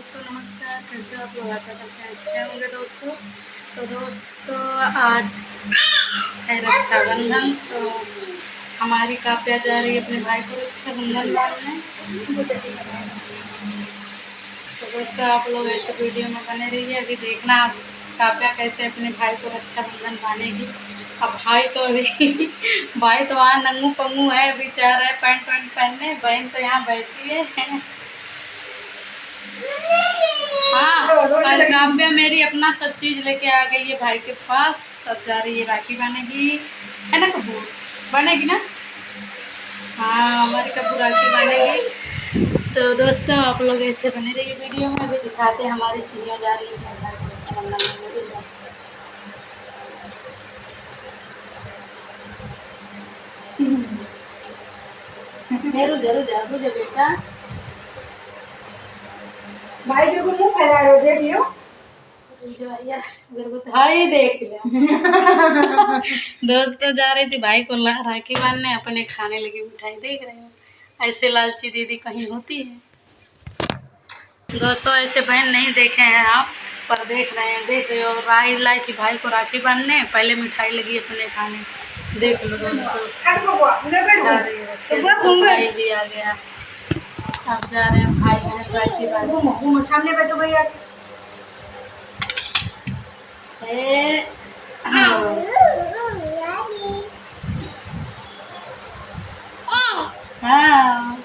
दोस्तों नमस्कार। कैसे आप लोग? आशा करते हैं अच्छे होंगे दोस्तों। तो दोस्तों आज है रक्षाबंधन, तो हमारी काव्या जा रही है अपने भाई को रक्षाबंधन बांधने। तो दोस्तों आप लोग ऐसे वीडियो में बने रहिए। अभी देखना आप काव्या कैसे अपने भाई को रक्षाबंधन बांधेगी। अब भाई तो अभी भाई तो वहाँ नंगू पंगू है, अभी चाह रहा है पैंट वैंट पहनने। बहन तो यहाँ बैठी है। हाँ, और काव्या मेरी अपना सब चीज लेके आ गई है भाई के पास। अब जा रही है राखी बनेगी, है ना कबू? बनेगी ना? हाँ, हमारी कबू राखी बनेगी। तो दोस्तों आप लोग ऐसे बने रहिए वीडियो में। अभी दिखाते हैं हमारी चिड़िया जा रही है भाई को रक्षाबंधन में। जरूर जरूर बेटा। भाई देखो मुंह फैला रहे हो, देख लियो। भाई देख लिया। दोस्तों जा रही थी भाई को राखी बांधने, अपने खाने लगी मिठाई। देख रहे हो ऐसे लालची दीदी कहीं होती है। दोस्तों ऐसे बहन नहीं देखे हैं आप, पर देख रहे हैं। देख रहे हो भाई लाई थी भाई को राखी बांधने, पहले मिठाई लगी अपने खाने। देख लो दोस्तों, भाई भी आ गया। अब जा रहे हैं भाई बहन राखी बांधने। सामने बैठो भैया। हाँ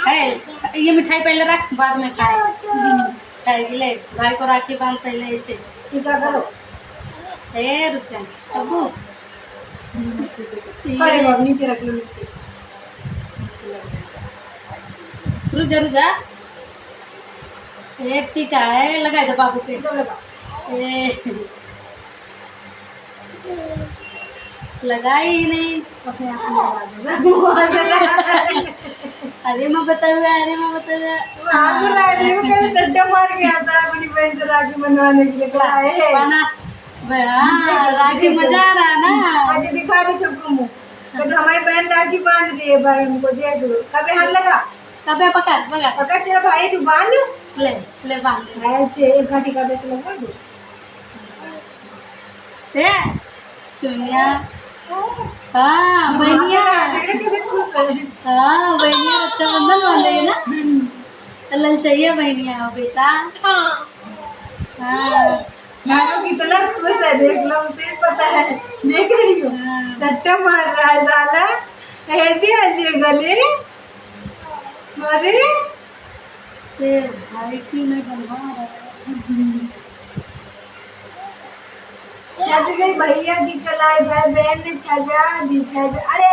है, ये मिठाई पहले रख, बाद में खाएगी। ले भाई को राखी बांध पहले ऐसे। रुक अबू, नीचे रख लो। रुक जा। एक टीका है, लगा दो बाबू पे। लगाई ही नहीं, अपने आप लगा अरे मैं बताऊंगा। डंडा मार के आता है अपनी बहन से राखी बनवाने के लिए। राखी मजा आ रहा है ना। आज दिखा दे सबको मुँह। तो हमारी बहन राखी बांध रही है भाई, हमको देख लो। कभी हाथ लगा, कभी पकड़ तेरा भाई तू बांध ले बांध एक घाटी का बेस लगा दो। चुनिया। हाँ बहनिया, हाँ बहनिया रक्षाबंधन बांधेगी ना। लल चाहिए बहनिया बेटा। हाँ कितना खुश है, देख लो, उसे पता है। देख रही हो सट्टा मार रहा है साला। ऐसे गले। अरे भाई की नहीं बनवा रहा है। भैया की कलाई भाई बहन ने छजा दी छजा। अरे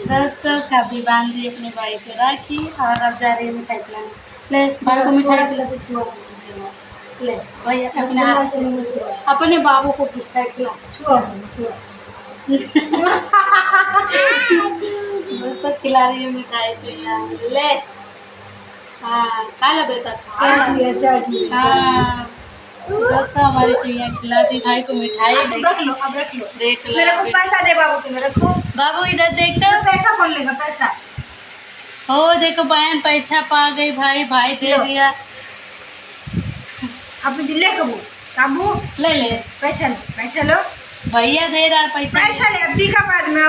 दोस्तों कभी बांध दी अपने भाई को राखी, और अब जा रही है मिठाई खिलाने। ले भाई को मिठाई खिला। ले भैया अपने हाथ से अपने बाबू को मिठाई खिला। दोस्तों खिला रही है मिठाई तो ले। हाँ खा लो बेटा। हाँ दोस्तों हमारी चिड़िया खिला दी भाई को मिठाई। रख लो, अब रख लो। देख लो मेरे को पैसा दे बाबू, तुम्हें रखो। बाबू इधर देखते हो। पैसा कौन लेगा? पैसा हो देखो बहन पैसा पा गई, भाई दे दिया। अब ले कबू काबू ले पैसा लो। भैया दे रहा पैसा ले। अब टीका बाद में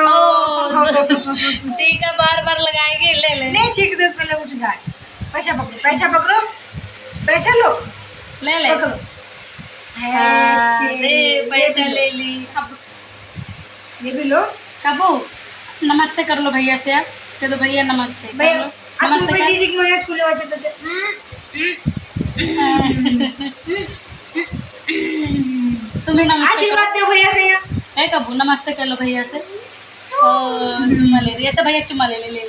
टीका बार लगाएंगे। ले नहीं ठीक दे, पहले उठ जाए। पैसा पकड़ो पैसा लो। ले पैसा ले ली। अब ये भी लो। कबू नमस्ते कर लो भैया से। आप कह दो भैया नमस्ते कर लो। नमस्ते कर। जी मुझे छूले तुम्हें नमस्ते आशीर्वाद दो भैया से। है कबू नमस्ते कर लो भैया से। ओ चुम्मा ले रही है। अच्छा भैया चुम्मा ले ले।